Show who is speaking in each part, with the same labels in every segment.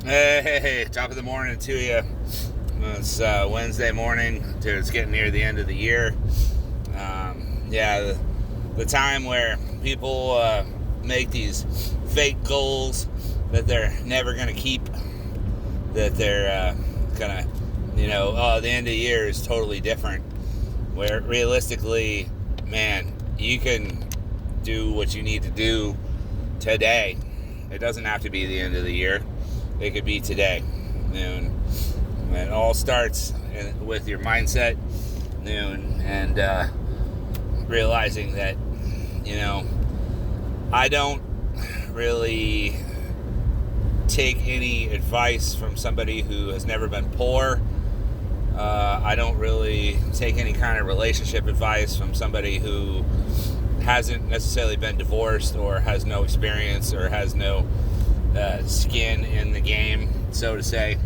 Speaker 1: Hey, top of the morning to you. It's Wednesday morning. Dude, it's getting near the end of the year. The time where people make these fake goals that they're never going to keep, that they're going to, the end of the year is totally different. Where realistically, man, you can do what you need to do today. It doesn't have to be the end of the year. It could be today. It all starts with your mindset, and realizing that, I don't really take any advice from somebody who has never been poor. I don't really take any kind of relationship advice from somebody who hasn't necessarily been divorced or has no experience or has no skin in the game, so to say.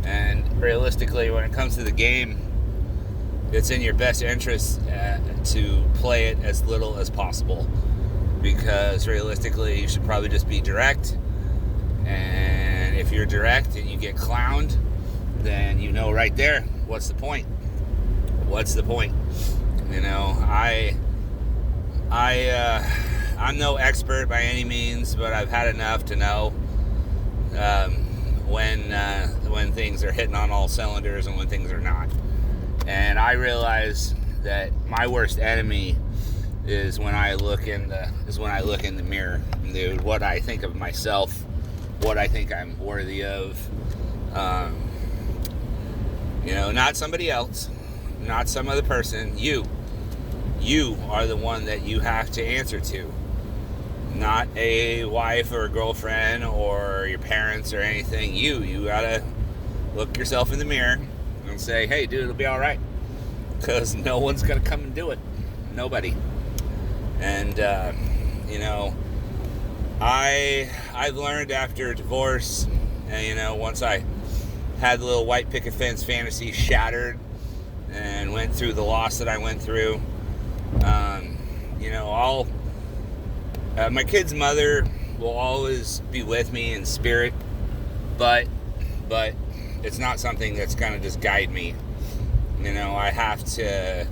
Speaker 1: And realistically, when it comes to the game, it's in your best interest to play it as little as possible, because realistically you should probably just be direct. And if you're direct and you get clowned, then right there, what's the point? I'm no expert by any means, but I've had enough to know when things are hitting on all cylinders and when things are not. And I realize that my worst enemy is when I look in the mirror, dude. What I think of myself, what I think I'm worthy of. Not somebody else, not some other person. You are the one that you have to answer to. Not a wife or a girlfriend or your parents or anything. You gotta look yourself in the mirror and say, hey, dude, it'll be all right. Because no one's gonna come and do it. Nobody. And, I've learned after divorce, and, once I had the little white picket fence fantasy shattered and went through the loss that I went through, my kid's mother will always be with me in spirit, but it's not something that's gonna just guide me. I have to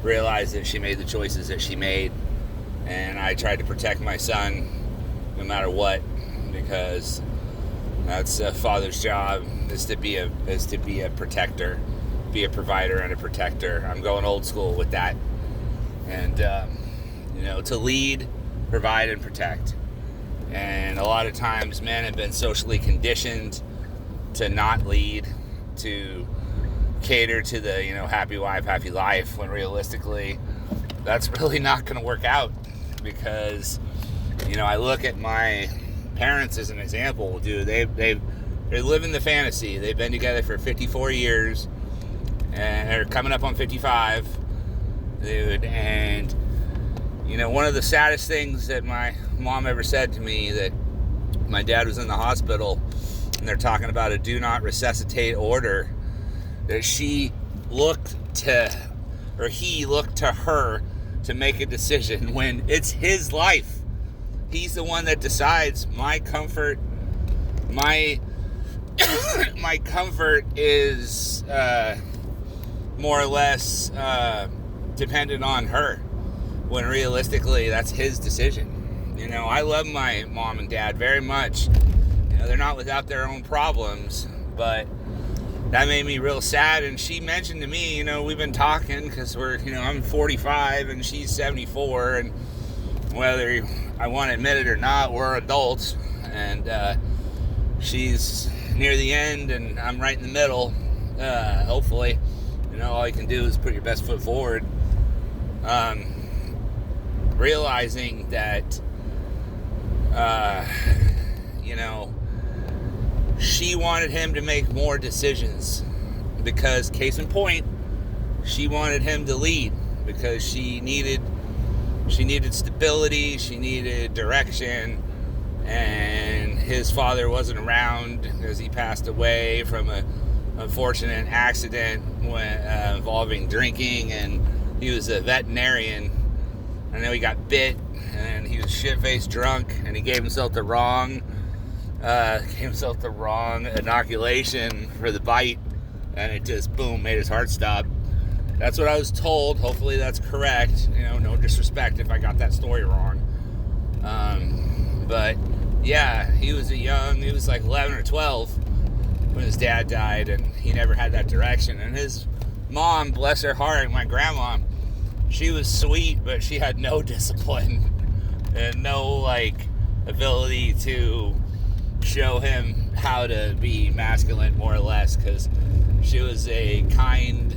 Speaker 1: realize that she made the choices that she made, and I tried to protect my son no matter what, because that's a father's job, is to be a protector, be a provider and a protector. I'm going old school with that, and to lead, provide, and protect. And a lot of times men have been socially conditioned to not lead, to cater to the happy wife, happy life, when realistically that's really not going to work out. Because I look at my parents as an example, dude. They're living the fantasy. They've been together for 54 years and they're coming up on 55, dude. And one of the saddest things that my mom ever said to me, that my dad was in the hospital and they're talking about a do not resuscitate order, that he looked to her to make a decision when it's his life. He's the one that decides. My comfort is more or less dependent on her, when realistically that's his decision. I love my mom and dad very much. They're not without their own problems, but that made me real sad. And she mentioned to me, we've been talking, because I'm 45 and she's 74, and whether I want to admit it or not, we're adults, and she's near the end and I'm right in the middle. Hopefully, all you can do is put your best foot forward. Realizing that, she wanted him to make more decisions, because case in point, she wanted him to lead, because she needed stability, she needed direction, and his father wasn't around as he passed away from an unfortunate accident involving drinking, and he was a veterinarian. I know he got bit, and he was shit-faced drunk, and he gave himself the wrong Gave himself the wrong inoculation for the bite, and it just, boom, made his heart stop. That's what I was told. Hopefully that's correct. No disrespect if I got that story wrong. But yeah, he was like 11 or 12 when his dad died, and he never had that direction. And his mom, bless her heart, my grandma, she was sweet, but she had no discipline and no ability to show him how to be masculine, more or less, because she was a kind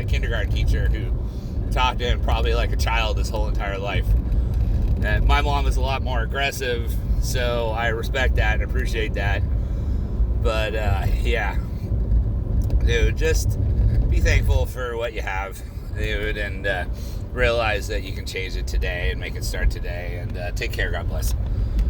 Speaker 1: kindergarten teacher who talked to him probably like a child his whole entire life. And my mom was a lot more aggressive, so I respect that and appreciate that. But yeah, dude, just be thankful for what you have, dude, and realize that you can change it today and make it start today. And take care. God bless.